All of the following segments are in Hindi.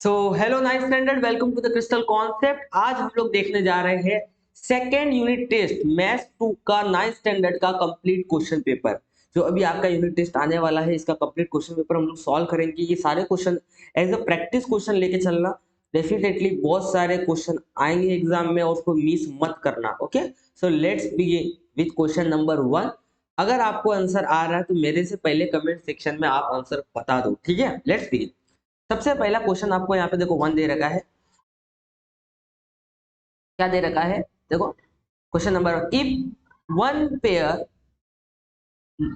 So hello ninth standard, welcome to the crystal concept. आज हम लोग देखने जा रहे हैं सेकेंड यूनिट टेस्ट मैथ्स 2 का नाइन्थ स्टैंडर्ड का कंप्लीट क्वेश्चन पेपर। जो अभी आपका यूनिट टेस्ट आने वाला है, इसका कंप्लीट क्वेश्चन पेपर हम लोग सॉल्व करेंगे। ये सारे question as a practice question लेके चलना। डेफिनेटली बहुत सारे क्वेश्चन आएंगे एग्जाम में और उसको मिस मत करना। Okay, so let's begin with question number 1। अगर आपको आंसर आ रहा है तो मेरे से पहले कमेंट सेक्शन में आप आंसर बता दो, ठीक है। Let's begin. सबसे पहला क्वेश्चन आपको यहाँ पे देखो 1 दे रखा है। क्या दे रखा है? देखो question number, if one pair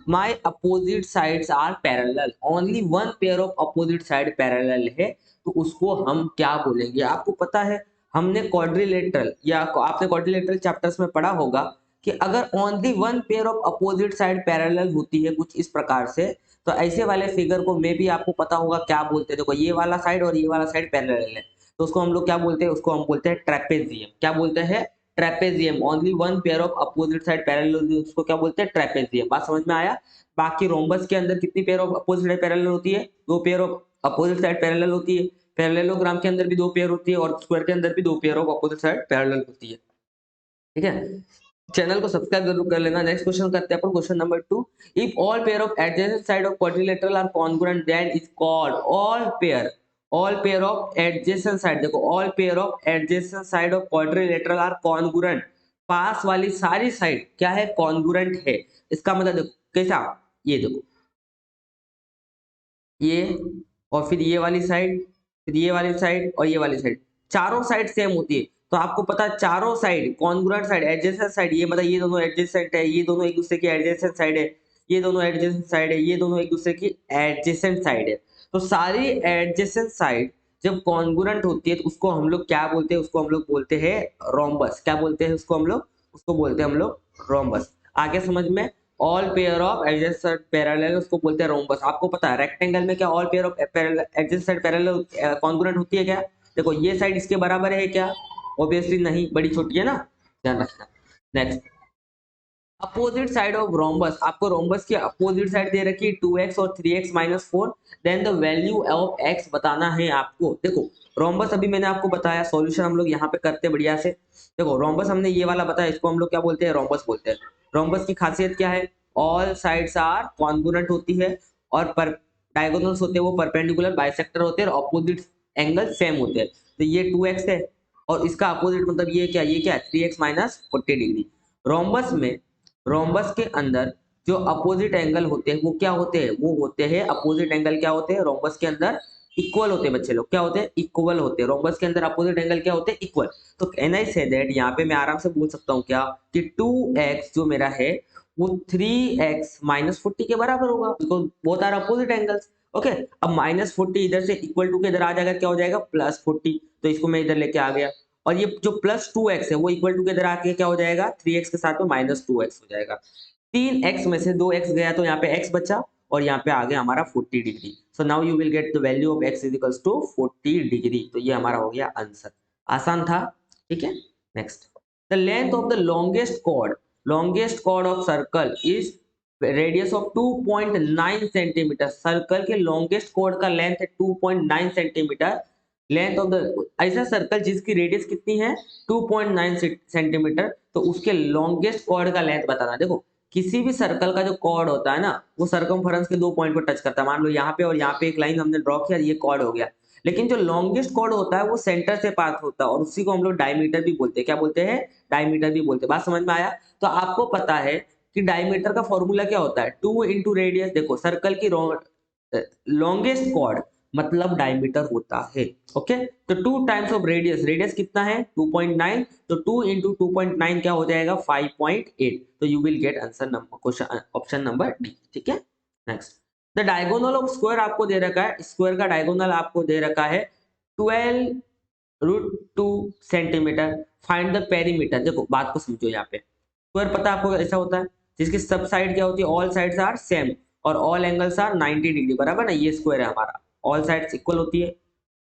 my opposite sides are parallel, only one pair of opposite side parallel है, तो उसको हम क्या बोलेंगे? आपको पता है हमने क्वाड्रिलेटरल या आपने क्वाड्रिलेटरल चैप्टर्स में पढ़ा होगा कि अगर only one pair of opposite side parallel होती है कुछ इस प्रकार से, तो ऐसे वाले फिगर को मे भी आपको पता होगा क्या बोलते हैं। देखो ये वाला साइड और ये वाला साइड पैरेलल है, तो उसको हम लोग क्या बोलते हैं? उसको हम बोलते हैं ट्रेपेजियम। क्या बोलते हैं? Trapezium. Only one pair of opposite side parallel, उसको क्या बोलते हैं? ट्रेपेजियम। बात समझ में आया? बाकी रोम्बस के अंदर कितनी pair of opposite side parallel होती है? दो pair of opposite side parallel होती है। पैरेललोग्राम के अंदर भी दो पेयर होती है और स्क्वायर के अंदर भी दो pair of opposite side parallel होती है। ठीक है, चैनल को सब्सक्राइब जरूर कर लेना। नेक्स्ट क्वेश्चन करते हैं अपन, question number 2। If all pair of adjacent side of quadrilateral are congruent then is called all pair of adjacent side. देखो all pair of adjacent side of quadrilateral are congruent, पास वाली सारी साइड क्या है? कॉन्ग्रुएंट है। इसका मतलब देखो कैसा, ये देखो ये, और फिर ये वाली साइड, फिर ये वाली साइड और ये वाली साइड, चारों साइड सेम होती है। तो आपको पता है चारों side congruent side, adjacent side, ये मतलब ये दोनों एडजेसेंट है, ये दोनों एक दूसरे की एडजेसेंट साइड है, ये दोनों एडजेसेंट साइड है, ये दोनों एक दूसरे की एडजेसेंट साइड है। तो सारी एडजेसेंट साइड जब कॉन्ग्रुएंट होती है तो उसको हम लोग क्या बोलते हैं? उसको हम लोग बोलते हैं रोम्बस। क्या बोलते हैं उसको हम लोग? उसको बोलते हैं हम लोग रोम्बस। आगे समझ में? All pair of adjacent parallel उसको बोलते हैं रोम्बस। आपको पता है रेक्टेंगल में क्या all pair of adjacent parallel congruent होती है क्या? देखो ये साइड इसके बराबर है क्या? ऑब्वियसली नहीं, बड़ी छोटी है ना, ध्यान रखना। Next, opposite side of rhombus. आपको रोम्बस की अपोजिट साइड दे रखी है 2x और 3x minus 4। Then the value of x बताना है आपको। देखो रोम्बस अभी मैंने आपको बताया, सॉल्यूशन हम लोग यहाँ पे करते बढ़िया से। देखो रोम्बस हमने ये वाला बताया, इसको हम लोग क्या बोलते हैं? रोम्बस बोलते हैं। रोम्बस की खासियत क्या है? ऑल साइड्स आर कॉन्ग्रुएंट होती है और पर डायगोनल्स होते हैं वो परपेंडिकुलर बाइसेक्टर होते हैं और अपोजिट एंगल सेम होते हैं। तो ये 2x है और इसका अपोजिट मतलब ये क्या? ये क्या? 3x minus 40 degree. रोम्बस में, रोम्बस के अंदर जो अपोजिट एंगल होते हैं वो क्या होते हैं? वो होते हैं अपोजिट एंगल। क्या होते हैं रोम्बस के अंदर? इक्वल होते हैं बच्चे लोग। क्या होते हैं? इक्वल होते हैं। रोम्बस के अंदर अपोजिट एंगल क्या होते हैं? इक्वल। तो कैन आई से दैट, यहाँ पे मैं आराम से बोल सकता हूँ क्या कि 2x जो मेरा है वो 3x माइनस 40 के बराबर होगा। तो both are opposite angles. Okay, अब माइनस 40 इधर से इक्वल टू के इधर आ जाएगा, क्या हो जाएगा? प्लस 40। तो इसको मैं इधर लेके आ गया और ये जो प्लस 2x है वो इक्वल टू के इधर आके क्या हो जाएगा? 3x के साथ में माइनस 2x हो जाएगा। 3x में से 2x गया तो यहाँ पे x बचा और यहाँ पे आ गया हमारा 40 degree. So now you will get the value of x is equals to 40 degree. तो ये हमारा हो गया आंसर। आसान था, ठीक है। Next, the length of the longest chord of circle is radius of 2.9 centimetre. Circle के लॉन्गेस्ट कॉर्ड का लेंथ है 2.9 सेंटीमीटर। लेंथ ऑफ द, ऐसा सर्कल जिसकी रेडियस कितनी है? 2.9 सेंटीमीटर, तो उसके लॉन्गेस्ट कॉर्ड का लेंथ बताना। देखो किसी भी सर्कल का जो कॉर्ड होता है ना, वो सर्कमफेरेंस के दो पॉइंट को टच करता है। मान लो यहाँ पे और यहाँ पे एक लाइन हमने ड्रॉ किया, ये कॉर्ड हो गया। लेकिन जो लॉन्गेस्ट कॉर्ड होता है वो सेंटर से पास होता है और उसी को हम लोग डायमीटर भी बोलते हैं। क्या बोलते हैं? डायमीटर भी बोलते हैं। बात समझ में आया? तो आपको पता है कि डायमीटर का फॉर्मूला क्या होता है? 2 इंटू रेडियस। देखो सर्कल की लॉन्गेस्ट कॉर्ड मतलब डायमीटर होता है। ओके, तो 2 टाइम्स ऑफ रेडियस, रेडियस कितना है? 2.9, तो 2 इंटू 2.9 क्या हो जाएगा? 5.8। तो you will get answer number, question option number D, ठीक है। Next, the diagonal of square आपको दे रखा है, स्क्वायर का डायगोनल आपको दे रखा है 12√2 सेंटीमीटर। Find the perimeter. देखो बात को समझो, यहाँ पे स्क्वायर पता है आपको ऐसा होता है जिसकी सब साइड क्या होती है? ऑल साइड्स आर सेम और ऑल एंगल्स आर 90 डिग्री, बराबर ना? ये स्क्वायर है हमारा, ऑल साइड्स इक्वल होती है,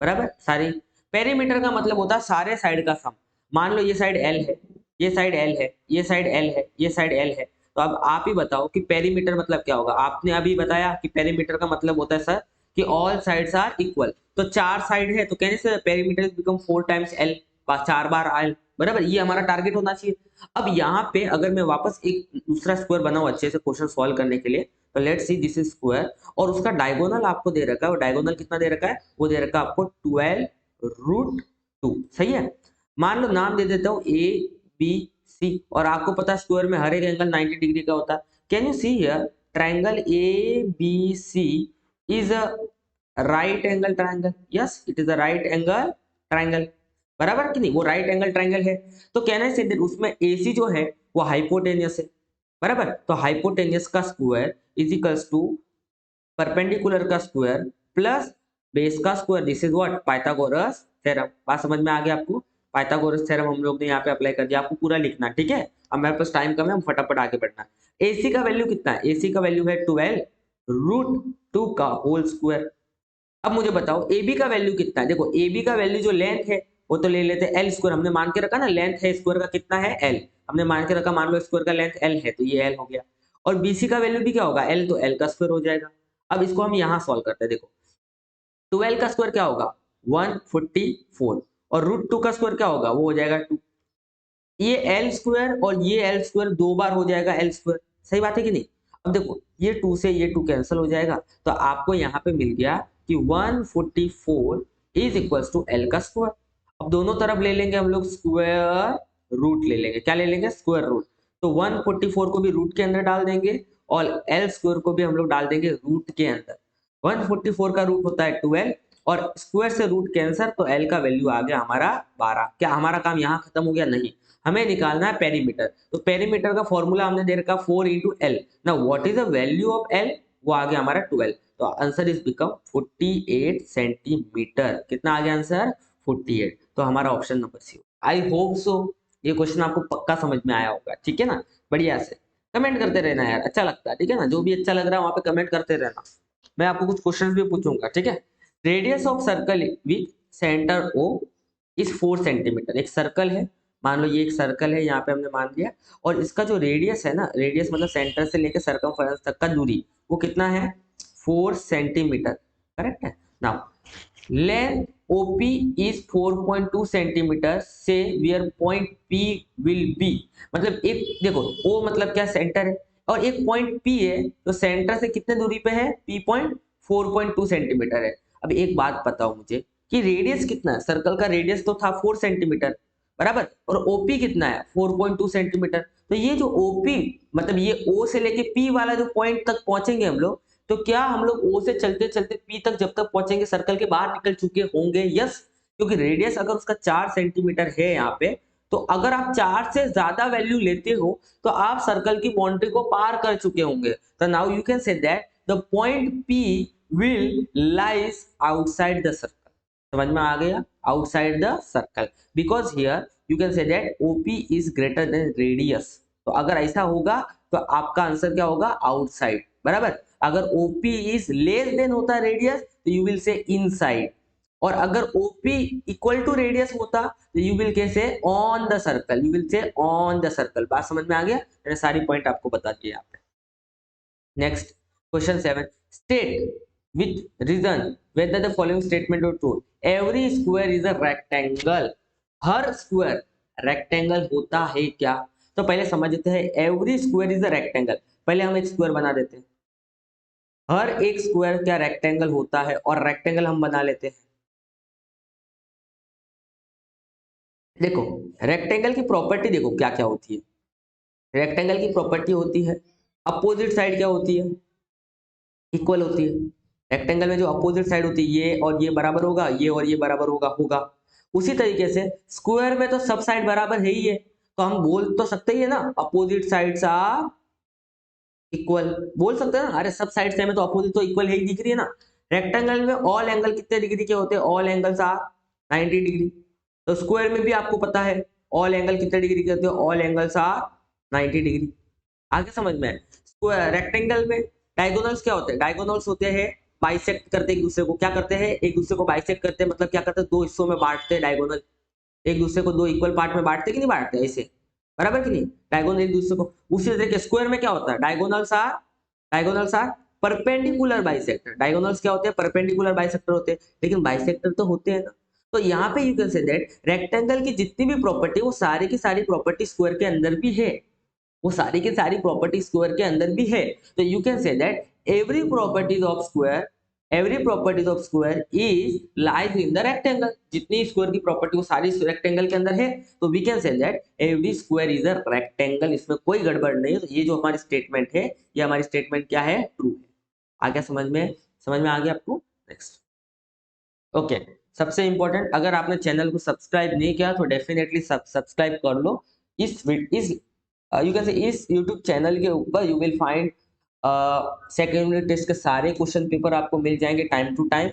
बराबर सारी। पेरीमीटर का मतलब होता है सारे साइड का सम। मान लो ये साइड एल है, ये साइड एल है, ये साइड एल है, ये साइड एल है। तो अब आप ही बताओ कि पेरीमीटर मतलब क्या होगा? आपने अभी बताया कि पेरीमीटर का मतलब होता है सर कि ऑल साइड्स आर इक्वल, तो 4 साइड है तो कहने से perimeter is become 4 times L, 4 bar L, बराबर, ये हमारा टारगेट होना चाहिए। अब यहाँ पे अगर मैं वापस एक दूसरा स्क्वायर बनाऊं अच्छे से क्वेश्चन सॉल्व करने के लिए, तो let's see this is square और उसका डायगोनल आपको दे रखा है, और डायगोनल कितना दे रखा है, वो दे रखा है आपको 12√2, सही है। मान लो नाम दे देता हूँ ए बी सी, और आपको पता है स्क्वायर में हर एक एंगल 90 डिग्री का होता है। Can you see here triangle A B C is a right angle triangle, yes it is a right angle triangle, बराबर कि नहीं, वो राइट एंगल ट्रायंगल है। तो कहना से उसमें एसी जो है वो हाइपोटेनियस है, बराबर, तो हाइपोटेनियस का square is equals to perpendicular का स्क्वायर प्लस बेस का square, this is what Pythagoras theorem. बात समझ में आ गया आपको, पाइथागोरस थ्योरम हम लोग ने यहाँ पे अप्लाई कर दिया, आपको पूरा लिखना, ठीक है। अब मेरे पास टाइम कम है, हम फटाफट आगे बढ़ना। एसी का वैल्यू कितना है, एसी का वैल्यू है 12√2 का होल स्क्वायर। अब मुझे बताओ ए बी का वैल्यू कितना है, देखो ए बी का वैल्यू जो लेंथ है वो तो ले लेते हैं एल स्क्वायर, हमने मान के रखा ना लेंथ है स्क्वायर का कितना है एल, हमने मान के रखा, मान लो स्क्वायर का लेंथ एल है तो ये एल हो गया। और बीसी का वैल्यू भी क्या होगा एल, तो एल का स्क्वायर हो जाएगा। अब इसको हम यहाँ सॉल्व करते हैं, देखो 12 का स्क्वायर क्या होगा 144, और √2 का स्क्वायर क्या होगा वो हो जाएगा 2, ये एल स्क्वायर और ये एल स्क्वायर 2 बार हो जाएगा एल स्क्वायर, सही बात है कि नहीं। अब देखो ये 2 से ये 2 कैंसिल हो जाएगा, तो आपको यहाँ पे मिल गया कि 144 इज इक्वल्स टू एल का स्क्वायर। अब दोनों तरफ ले लेंगे हम लोग स्क्वायर रूट ले लेंगे, क्या ले लेंगे स्क्वायर रूट, तो 144 को भी रूट के अंदर डाल देंगे और एल स्क्वायर को भी हम लोग डाल देंगे रूट के अंदर। 144 का रूट होता है 12 और स्क्वायर से रूट कैंसर, तो एल का वैल्यू आ गया हमारा 12। क्या हमारा काम यहाँ खत्म हो गया, नहीं, हमें निकालना है पेरीमीटर, तो पेरीमीटर का फॉर्मूला हमने दे रखा 4 इंटू एल, ना what is the value of L, वो आ गया हमारा 12, तो आंसर इज बिकम 48 सेंटीमीटर, कितना आ गया आंसर 48, तो हमारा option number C. I hope so ये क्वेश्चन आपको पक्का समझ में आया होगा, ठीक है ना, बढ़िया से कमेंट करते रहना यार, अच्छा लगता है, ठीक है ना, जो भी अच्छा लग रहा है वहां पे कमेंट करते रहना, मैं आपको कुछ क्वेश्चंस भी पूछूंगा, ठीक है। Radius of circle with centre O is 4 centimetre, एक सर्कल है, मान लो ये एक सर्कल है यहाँ पे हमने मान लिया, और इसका जो रेडियस है ना, रेडियस मतलब सेंटर से लेकर सर्कमफेरेंस तक का दूरी, वो कितना है 4 सेंटीमीटर, करेक्ट है। Now length OP is 4.2 centimetre से where point P will be, मतलब एक देखो ओ मतलब क्या सेंटर है, और एक पॉइंट पी है तो सेंटर से कितने दूरी पे है पी पॉइंट 4.2 सेंटीमीटर है। अब एक बात बताओ मुझे कि रेडियस कितना है, सर्कल का रेडियस तो था 4 सेंटीमीटर, बराबर, और ओपी कितना है 4.2 सेंटीमीटर, तो ये जो ओपी मतलब ये ओ से लेके पी वाला जो पॉइंट तक पहुंचेंगे हम लोग, तो क्या हम लोग ओ से चलते चलते पी तक जब तक पहुंचेंगे सर्कल के बाहर निकल चुके होंगे, यस, क्योंकि रेडियस अगर उसका 4 सेंटीमीटर है यहाँ पे, तो अगर आप 4 से ज्यादा वैल्यू लेते हो तो आप सर्कल की बाउंड्री को पार कर चुके होंगे, तो now you can say that the point P will lies outside the circle, समझ में आ गया, outside the circle, because here you can say that OP is greater than radius, तो अगर ऐसा होगा तो आपका आंसर क्या होगा आउटसाइड, बराबर, अगर ओपी इज लेस देन होता है रेडियस तो यू विल से इनसाइड, और अगर ओपी इक्वल टू रेडियस होता तो यू विल के से on the circle, you will say on the circle, बात समझ में आ गया, मैंने सारी पॉइंट आपको बता दिए यहाँ पे। Next question 7, state with reason whether the following statement are true, every square is a rectangle, her square rectangle होता है क्या, तो पहले समझते हैं every square is a rectangle, पहले हम एक स्क्वायर बना देते हैं, हर एक स्क्वायर क्या रेक्टेंगल होता है, और रेक्टेंगल हम बना लेते हैं, देखो रेक्टेंगल की प्रॉपर्टी देखो क्या क्या होती है, रेक्टेंगल की प्रॉपर्टी होती है अपोजिट साइड क्या होती है इक्वल होती है, रेक्टेंगल में जो अपोजिट साइड होती है ये और ये बराबर होगा, ये और ये बराबर होगा, उसी तरीके से स्क्वायर में तो सब साइड बराबर है ही है, तो हम बोल तो सकते ही है ना अपोजिट साइड्स आर इक्वल, बोल सकते हैं ना, अरे सब साइड सेम है तो अपोजिट तो इक्वल है ही दिख रही है ना। रेक्टेंगल में ऑल एंगल कितने डिग्री के होते हैं, ऑल एंगल्स आर 90 डिग्री, तो स्क्वायर में भी आपको पता है ऑल एंगल कितने डिग्री के होते हैं, ऑल एंगल्स आर 90 डिग्री, आगे समझ में है। स्क्वायर रेक्टेंगल में डायगोनल्स क्या होते हैं, डायगोनल्स होते हैं बाइसेक्ट करते एक दूसरे को, क्या करते हैं एक दूसरे को बाइसेक्ट करते हैं, मतलब क्या करते हैं दो हिस्सों में बांटते हैं डायगोनल, एक दूसरे को दो इक्वल पार्ट में बांटते कि नहीं बांटते ऐसे, बराबर कि नहीं, डायगोनल एक दूसरे को, उसी तरीके स्क्वायर में क्या होता है diagonals are perpendicular bisector. Diagonals क्या होते हैं? परपेंडिकुलर बाइसेक्टर होते हैं, लेकिन बाइसेक्टर तो होते हैं ना। तो यहाँ पे you can say that rectangle की जितनी भी प्रॉपर्टी वो सारी की सारी प्रॉपर्टी स्क्वायर के अंदर भी है, वो सारी की सारी प्रॉपर्टी स्क्वायर के अंदर भी है। तो you can say that every properties of square, every properties of square is lies in the rectangle. जितनी स्क्वायर की प्रॉपर्टी वो सारी रेक्टेंगल के अंदर है। तो we can say that every square is a rectangle. इसमें कोई गड़बड़ नहीं है। तो ये जो हमारी स्टेटमेंट है, ये हमारी स्टेटमेंट क्या है? ट्रू है। आ गया समझ में? समझ में आ गया आपको? Next okay. सबसे इंपॉर्टेंट, अगर आपने चैनल को सब्सक्राइब नहीं किया तो डेफिनेटली सब्सक्राइब कर लो। इस यू कैन से इस यूट्यूब चैनल के ऊपर you will find second unit test के सारे क्वेश्चन पेपर आपको मिल जाएंगे टाइम टू टाइम,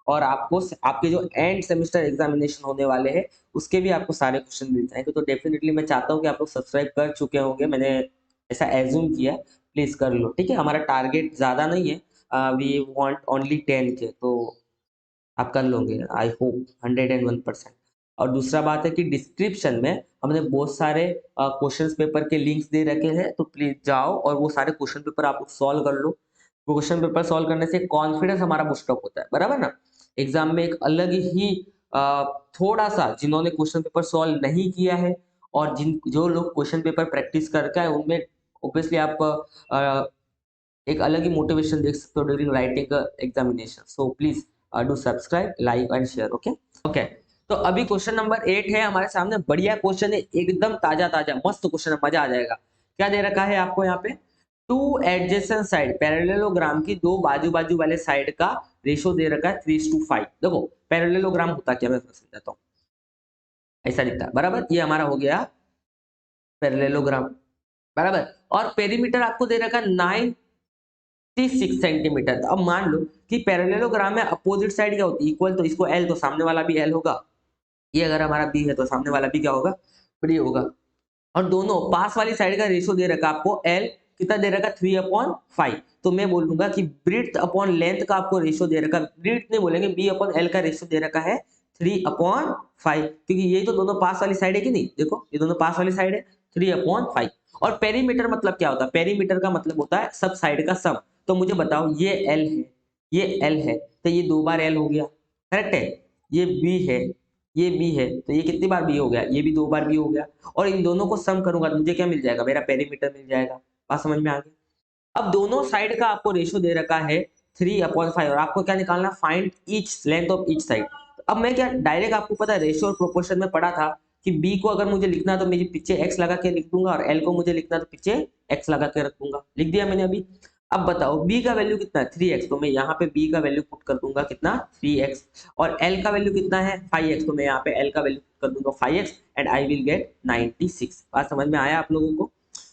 और आपको आपके जो एंड सेमेस्टर एग्जामिनेशन होने वाले हैं उसके भी आपको सारे क्वेश्चन मिल जाएंगे। तो डेफिनेटली मैं चाहता हूँ कि आप लोग सब्सक्राइब कर चुके होंगे, मैंने ऐसा एज्यूम किया है। प्लीज कर लो, ठीक है। हमारा टारगेट ज्यादा नहीं है, वी वांट ओनली 10 के, तो आप कर लोगे आई होप 101%। और दूसरा बात है कि डिस्क्रिप्शन में हमने बहुत सारे क्वेश्चन पेपर के लिंक्स दे रखे हैं, तो प्लीज जाओ और वो सारे क्वेश्चन पेपर आप लोग सॉल्व कर लो। क्वेश्चन पेपर सॉल्व करने से कॉन्फिडेंस हमारा बूस्टअप होता है, बराबर ना। एग्जाम में एक अलग ही थोड़ा सा, जिन्होंने क्वेश्चन पेपर सॉल्व नहीं किया है और जिन जो लोग क्वेश्चन पेपर प्रैक्टिस करके है उनमें ऑब्वियसली आप एक अलग ही मोटिवेशन देख सकते हो during writing examination. So please do subscribe, like and share. Okay okay. तो अभी क्वेश्चन नंबर 8 है हमारे सामने। बढ़िया क्वेश्चन है, एकदम ताजा ताजा मस्त क्वेश्चन है, मजा आ जाएगा। क्या दे रखा है आपको यहाँ पे? टू एडजेसेंट साइड, पैरेललोग्राम की दो बाजू बाजू वाले साइड का रेशो दे रखा है 3:5। देखो पैरेललोग्राम होता क्या, मैं समझाता हूँ। ऐसा दिखता है, बराबर। ये हमारा हो गया पैरेललोग्राम, बराबर। और पेरीमीटर आपको दे रखा है 96 सेंटीमीटर। अब मान लो कि पैरेललोग्राम में अपोजिट साइड क्या होती है? इक्वल। तो इसको एल, तो सामने वाला भी एल होगा। ये अगर हमारा बी है तो सामने वाला भी क्या होगा? बी होगा। और दोनों पास वाली साइड का रेशियो दे रखा आपको एल, कितना दे रखा? 3/5। तो मैं बोलूंगा कि ब्रीथ अपॉन लेंथ का आपको रेशियो दे रखा, ब्रीथ नहीं बोलेंगे, बी अपॉन एल का रेशियो दे रखा है 3/5, क्योंकि ये तो दोनों पास वाली साइड है कि नहीं? देखो ये दोनों पास वाली साइड है, 3/5। और पेरीमीटर मतलब क्या होता है? पेरीमीटर का मतलब होता है सब साइड का सम। तो मुझे बताओ, ये एल है, ये एल है, तो ये 2 बार एल हो गया, करेक्ट है। ये बी है, ये बी है, तो ये कितनी बार बी हो गया? ये भी 2 बार बी हो गया। और इन दोनों को सम करूंगा तो मुझे क्या मिल जाएगा? मेरा पेरीमीटर मिल जाएगा। बात समझ में आ गई? अब दोनों साइड का आपको रेशियो दे रखा है 3/5, और आपको क्या निकालना? Find each length of each side. अब मैं क्या डायरेक्ट, आपको पता है रेशियो और प्रोपोर्शन में पढ़ा था कि बी को अगर मुझे लिखना तो मेरे पीछे एक्स लगा के लिख दूंगा, और एल को मुझे लिखना तो पीछे एक्स लगा के रख दूंगा। लिख दिया मैंने अभी। अब बताओ बी का वैल्यू कितना है? 3x, तो मैं यहाँ पे बी का वैल्यू पुट कर दूंगा कितना? 3x। और एल का वैल्यू कितना है? 5x, तो मैं यहाँ पे एल का वैल्यू कर दूंगा 5x, and I will get 96। बात समझ में आया आप लोगों को?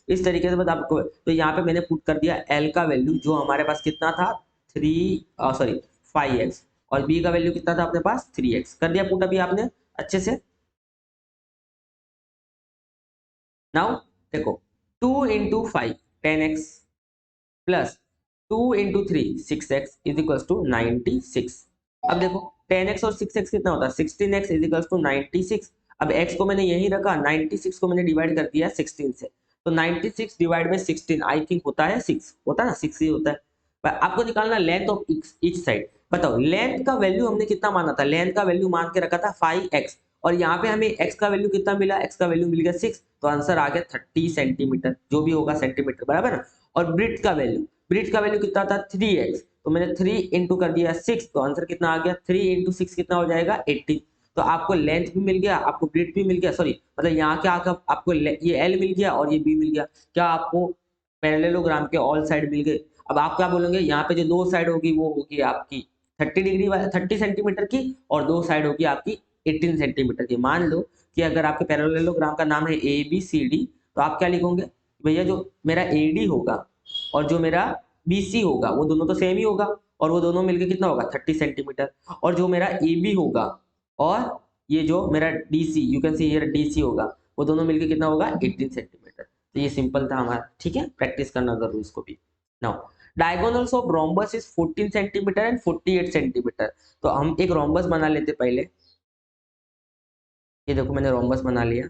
इस तरीके से बता आपको। तो यहाँ पे मैंने पुट कर दिया एल का वैल्यू जो हमारे पास कितना था? 5x, और बी का वैल्यू कितना था अपने पास? 3x। कर दिया पुट अभी आपने अच्छे से? नाउ देखो, 2 × 5 10x, plus 2 × 3 6x is equals to 96। अब देखो 10x और 6x कितना होता है? 16x is equals to 96। अब x को मैंने यही रखा, 96 को मैंने डिवाइड कर दिया 16 से, तो 96 डिवाइड बाई 16 आई थिंक होता है 6, होता है ना? 6 ही होता है। आपको निकालना लेंथ ऑफ ईच साइड। बताओ लेंथ का वैल्यू हमने कितना माना था? लेंथ का वैल्यू मान के रखा था 5x, और यहाँ पे हमें x का वैल्यू कितना मिला? x का वैल्यू मिल गया 6, तो आंसर आ गया 30 सेंटीमीटर, जो भी होगा सेंटीमीटर, बराबर ना। और ब्रिथ का वैल्यू, ब्रिथ का वैल्यू कितना था? 3x, तो मैंने 3 इंटू कर दिया 6, तो आंसर कितना आ गया? 3 × 6 कितना हो जाएगा? 18। तो आपको लेंथ भी मिल गया, आपको ब्रिथ भी मिल गया, सॉरी मतलब यहाँ क्या आपको ये एल मिल गया और ये बी मिल गया। क्या आपको पैरेललोग्राम के ऑल साइड मिल गए। अब आप क्या बोलोगे? यहाँ पे जो दो साइड होगी वो होगी आपकी 30 डिग्री 30 सेंटीमीटर की, और दो साइड होगी आपकी 18 सेंटीमीटर की। मान लो कि अगर आपके पैरेललोग्राम का नाम है ABCD, तो आप क्या लिखोगे? भैया जो मेरा AD होगा और जो मेरा BC होगा वो दोनों तो सेम ही होगा, और वो दोनों मिलके कितना होगा? 30 सेंटीमीटर। और जो मेरा AB होगा और ये जो मेरा DC, you can see here DC होगा, वो दोनों मिलके कितना होगा? 18 सेंटीमीटर। तो ये सिंपल था हमारा, ठीक है। प्रैक्टिस करना जरूर इसको भी। Now diagonals of rhombus is 14 centimetre and 48 centimetre. तो हम एक रोम्बस बना लेते पहले। ये देखो मैंने रोम्बस बना लिया,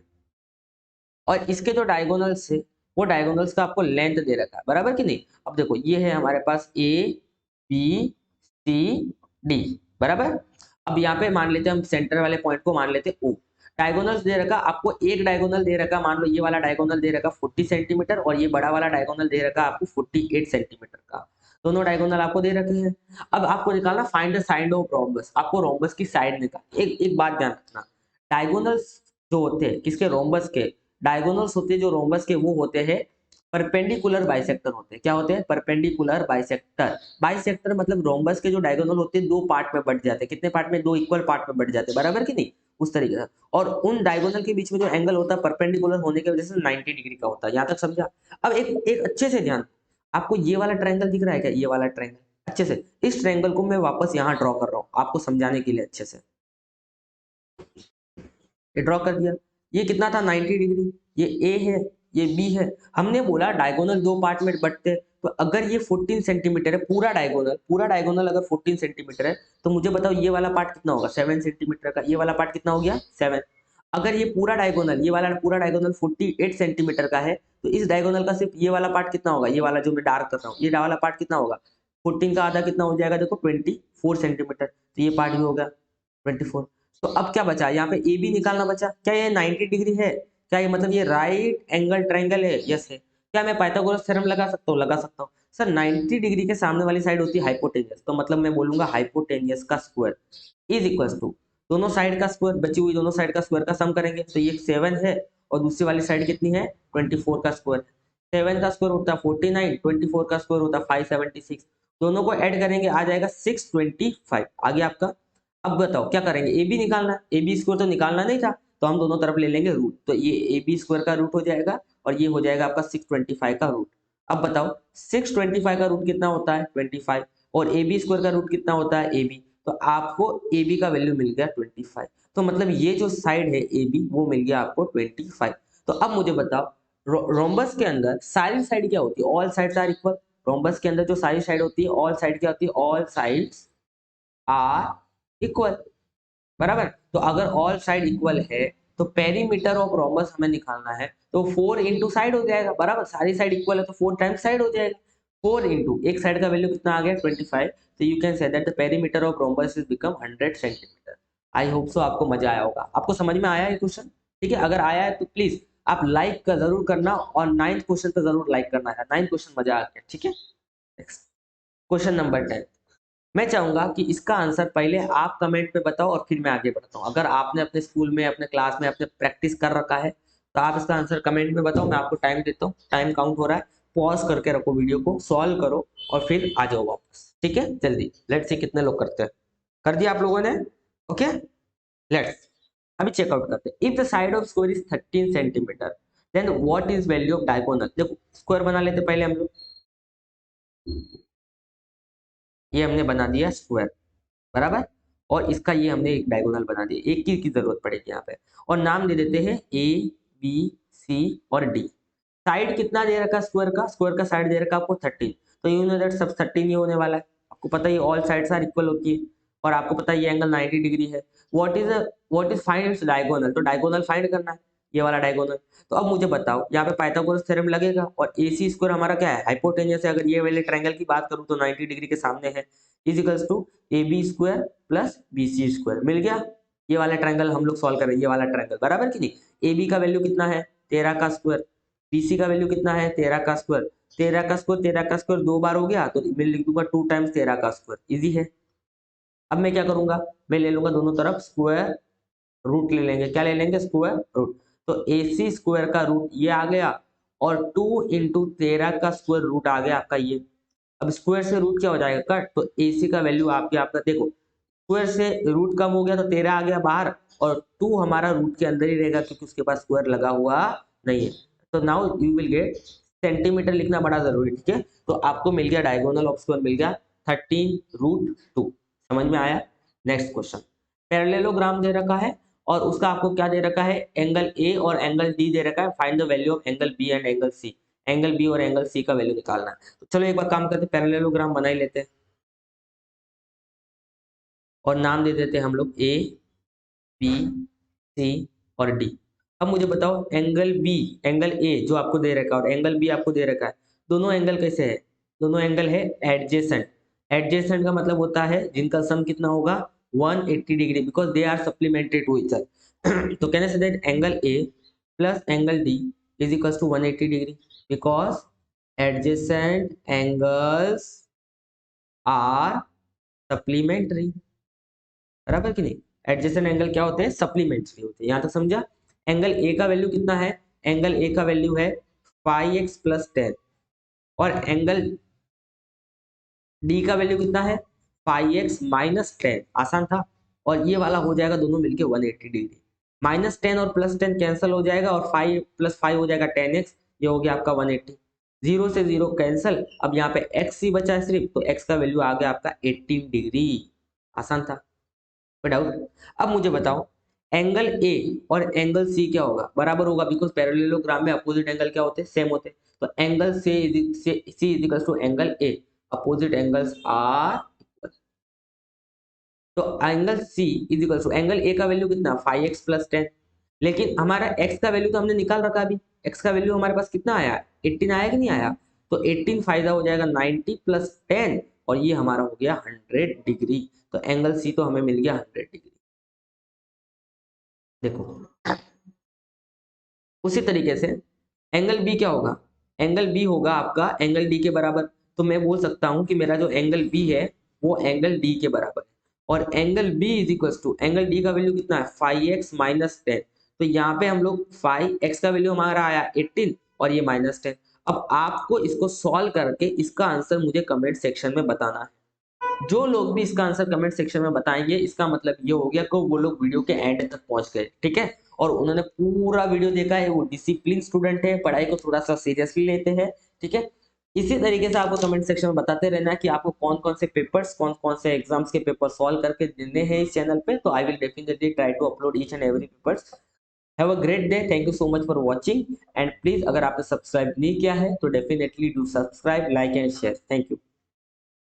और इसके जो डायगोनल्स है वो डायगोनल्स का आपको लेंथ दे रखा है, बराबर कि नहीं। अब देखो ये है हमारे पास ए बी सी डी, बराबर। अब यहाँ पे मान लेते हैं हम सेंटर वाले पॉइंट को मान लेते हैं ओ। डायगोनल्स दे रखा आपको, एक डायगोनल दे रखा, मान लो ये वाला डायगोनल दे रखा 40 सेंटीमीटर और ये बड़ा वाला डायगोनल दे रखा आपको 48 सेंटीमीटर का। दोनों डायगोनल आपको दे रखे हैं। अब आपको निकालना find the side of rhombus, आपको रोम्बस की साइड निकाल। एक बात ध्यान रखना, डायगोनल्स जो होते हैं किसके, रोम्बस के, डायगोनल्स होते हैं जो रोम्बस के वो होते हैं परपेंडिकुलर बाइसेक्टर होते हैं। क्या होते हैं, परपेंडिकुलर बाइसेक्टर। बाइसेक्टर मतलब रोम्बस के जो डायगोनल होते हैं दो पार्ट में बट जाते हैं, कितने पार्ट में, दो इक्वल पार्ट में बट जाते हैं, बराबर कि नहीं, उस तरीके से। और उन डायगोनल के बीच में जो एंगल होता है परपेंडिकुलर होने की वजह से 90 डिग्री का होता है। यहाँ तक समझा। अब एक एक अच्छे से ध्यान, आपको ये वाला ट्रायंगल दिख रहा है क्या, ये वाला ट्रायंगल, अच्छे से इस ट्रायंगल को मैं वापस यहाँ ड्रॉ कर रहा हूँ आपको समझाने के लिए अच्छे से। ये ड्रॉ कर दिया, ये कितना था 90 डिग्री, ये ए है ये बी है। हमने बोला डायगोनल दो पार्ट में बंटते हैं, तो अगर ये 14 सेंटीमीटर है पूरा डायगोनल, अगर 14 सेंटीमीटर है तो मुझे बताओ ये वाला पार्ट कितना होगा, 7 सेंटीमीटर का, ये वाला पार्ट कितना हो गया 7। अगर ये पूरा डायगोनल, ये वाला पूरा डायगोनल 48 सेंटीमीटर का है, तो इस डायगोनल का सिर्फ ये वाला पार्ट कितना होगा, ये वाला जो मैं डार्क कर रहा हूँ, ये वाला पार्ट कितना होगा, 14 का आधा कितना हो जाएगा, देखो 24 सेंटीमीटर, तो ये पार्ट भी होगा 24। तो अब क्या बचा, यहाँ पे ए बी निकालना बचा। क्या ये 90 डिग्री है, क्या ये मतलब ये राइट एंगल ट्रायंगल है, यस है। क्या मैं पाइथागोरस थ्योरम लगा सकता हूँ, लगा सकता हूँ। सर 90 डिग्री के सामने वाली साइड होती है हाइपोटेनियस, तो मतलब मैं बोलूंगा हाइपोटेनियस का स्क्वायर इज इक्वल टू दोनों साइड का स्क्वायर, बची हुई दोनों साइड का स्क्वायर का सम करेंगे, तो ये 7 है और दूसरी वाली साइड कितनी है 24 का स्क्वायर। 7 का स्क्वायर होता है 49, 24 का स्क्वायर होता है 576, दोनों को ऐड करेंगे आ जाएगा 625। आगे आपका, अब बताओ क्या करेंगे, ए बी निकालना, ए बी स्क्वायर तो निकालना नहीं था, तो हम दोनों तरफ ले लेंगे रूट, तो ये ए बी स्क्वायर का रूट हो जाएगा और ये हो जाएगा आपका 625 का रूट। अब बताओ 625 का रूट कितना होता है 25 और ए बी स्क्वायर का रूट कितना होता है ए बी, तो आपको ए बी का वैल्यू मिल गया 25। तो मतलब ये जो साइड है ए बी वो मिल गया आपको 25। तो अब मुझे बताओ रोम्बस के अंदर सारी साइड क्या होती है, all sides are equal. Rhombus के अंदर जो सारी साइड होती है ऑल साइड क्या होती है, ऑल साइड्स आर इक्वल, बराबर। तो अगर ऑल साइड इक्वल है तो पेरीमीटर ऑफ रोम्बस हमें निकालना है, तो 4 इंटू साइड हो जाएगा, बराबर, सारी साइड इक्वल है तो 4 टाइम्स साइड हो जाएगा। 4 इंटू एक साइड का वैल्यू कितना आ गया 25, तो you can say that the perimeter of rhombus is become 100 centimetre. I hope सो आपको मजा आया होगा, आपको समझ में आया है क्वेश्चन, ठीक है। अगर आया है तो प्लीज आप लाइक का जरूर करना और 9th क्वेश्चन का जरूर लाइक करना है, 9th क्वेश्चन मजा आ गया, ठीक है। नेक्स्ट क्वेश्चन नंबर 10, मैं चाहूंगा कि इसका आंसर पहले आप कमेंट पे बताओ और फिर मैं आगे बढ़ता हूँ। अगर आपने अपने स्कूल में अपने क्लास में अपने प्रैक्टिस कर रखा है तो आप इसका आंसर कमेंट में बताओ, मैं आपको टाइम देता हूँ, टाइम काउंट हो रहा है, पॉज करके रखो वीडियो को, सॉल्व करो और फिर आ जाओ वापस, ठीक है। जल्दी लेट्स सी कितने लोग करते हैं, कर दिया आप लोगों ने, ओके। लेट्स अभी चेकआउट करते हैं। If the side of square is 13 centimetre then what is value of diagonal. देखो स्क्वायर बना लेते पहले हम लोग, ये हमने बना दिया स्क्वायर, बराबर, और इसका ये हमने एक डायगोनल बना दिया, एक की जरूरत पड़ेगी यहाँ पे, और नाम दे देते हैं ए बी सी और डी। साइड कितना दे रखा स्क्वायर का, साइड दे रखा आपको 13, तो यू नो दैट सब 13 ही होने वाला है। आपको पता है ऑल साइड्स आर इक्वल होती है और आपको पता है ये एंगल 90 डिग्री है। What is find its diagonal, तो डायगोनल फाइंड करना है, ये वाला डायगोनल। तो अब मुझे बताओ यहाँ पे पाइथागोरस थ्योरम लगेगा और ए सी स्क्वायर हमारा क्या है हाइपोटेनियस है, अगर ये वाले ट्रायंगल की बात करूँ तो 90 डिग्री के सामने है, is equals to A B square plus B C square, मिल गया। ये वाला ट्रायंगल हम लोग सॉल्व कर रहे हैं, ये वाला ट्रायंगल, बराबर कि नहीं। ए बी का वैल्यू कितना है 13 का स्क्वायर, बीसी का वैल्यू कितना है 13 का स्क्वायर, 13 का स्क्वायर 2 बार हो गया तो मैं लिख दूंगा 2 टाइम्स 13 का स्क्वायर, इजी है। अब मैं क्या करूंगा, मैं ले लूंगा दोनों तरफ स्क्वायर रूट ले लेंगे, क्या ले लेंगे स्क्वायर रूट, तो ए सी स्क्वायर का रूट ये आ गया और 2 इंटू 13 का स्क्वायर रूट आ गया आपका ये। अब स्क्वायर से रूट क्या हो जाएगा कट, तो ए सी का वैल्यू आपके आपका देखो स्क्वायर से रूट कम हो गया तो 13 आ गया बाहर और 2 हमारा रूट के अंदर ही रहेगा क्योंकि उसके पास स्क्वायर लगा हुआ नहीं है। तो now you will gate, centimetre लिखना बड़ा जरूरी, ठीक है। तो आपको मिल गया डायगोनल ऑफ स्क्वायर मिल गया 13√2, समझ में आया। नेक्स्ट क्वेश्चन, पैरेललोग्राम दे रखा है और उसका आपको क्या दे रखा है एंगल ए और एंगल डी दे रखा है, find the value of angle B and angle C. Angle B और एंगल सी का वैल्यू निकालना है। तो चलो एक बार काम करते हैं, पैरेललोग्राम बना ही लेते हैं और नाम दे देते हैं हम लोग ए बी सी और डी। अब मुझे बताओ एंगल बी, एंगल ए जो आपको दे रखा है और एंगल बी आपको दे रखा है, दोनों एंगल कैसे है? दोनों एंगल है एडजेसेंट। एडजेसेंट का मतलब होता है जिनका सम कितना होगा 180 degree, because they are supplementary to each other. तो कहने से that angle A plus angle D is equal to 180 degree, because adjacent angles are supplementary. बराबर कि नहीं? एडजेसेंट एंगल क्या होते हैं? सप्लीमेंट्री होते हैं। यहां तक समझा? एंगल ए का वैल्यू कितना है? एंगल ए का वैल्यू है 5x प्लस 10 और एंगल डी का वैल्यू कितना है? 5x minus 10। आसान था। और ये वाला हो जाएगा दोनों मिलके 180 डिग्री। माइनस 10 और प्लस 10 कैंसिल हो जाएगा और 5 प्लस 5 हो जाएगा 10x। ये हो गया आपका 180। जीरो से जीरो कैंसिल। अब यहाँ पे x ही बचा है सिर्फ, तो x का वैल्यू आ गया आपका 18 डिग्री। आसान था। कोई डाउट? अब मुझे बताओ एंगल ए और एंगल सी क्या होगा? बराबर होगा, बिकॉज पैरेललोग्राम में अपोजिट एंगल क्या होते हैं? सेम होते हैं। तो angle C is equal to angle A, opposite angles are equal. तो angle C is equal to angle A का वैल्यू कितना? 5x plus 10। लेकिन हमारा x का वैल्यू तो हमने निकाल रखा अभी। x का वैल्यू हमारे पास कितना आया? 18 आया कि नहीं आया? तो 18 फायदा हो जाएगा 90 प्लस 10 और ये हमारा हो गया 100 डिग्री। तो एंगल सी तो हमें मिल गया 100 डिग्री। देखो उसी तरीके से एंगल बी क्या होगा? एंगल बी होगा आपका एंगल डी के बराबर। तो मैं बोल सकता हूं कि मेरा जो एंगल बी है वो एंगल डी के बराबर है। और angle B is equal to angle D का वैल्यू कितना है? 5x minus 10। तो यहाँ पे हम लोग 5x का वैल्यू हमारा आया 18 और ये माइनस 10। अब आपको इसको सॉल्व करके इसका आंसर मुझे कमेंट सेक्शन में बताना है। जो लोग भी इसका आंसर कमेंट सेक्शन में बताएंगे इसका मतलब ये हो गया कि वो लोग वीडियो के एंड तक पहुंच गए, ठीक है, और उन्होंने पूरा वीडियो देखा है, वो डिसिप्लिन स्टूडेंट है, पढ़ाई को थोड़ा सा सीरियसली लेते हैं, ठीक है। इसी तरीके से आपको कमेंट सेक्शन में बताते रहना है कि आपको कौन कौन से पेपर्स, कौन कौन से एग्जाम्स के पेपर सॉल्व करके देने हैं इस चैनल पे। तो I will definitely try to upload each and every papers. Have a great day, thank you so much for watching and please अगर आपने सब्सक्राइब नहीं किया है तो definitely do subscribe, like and share. Thank you.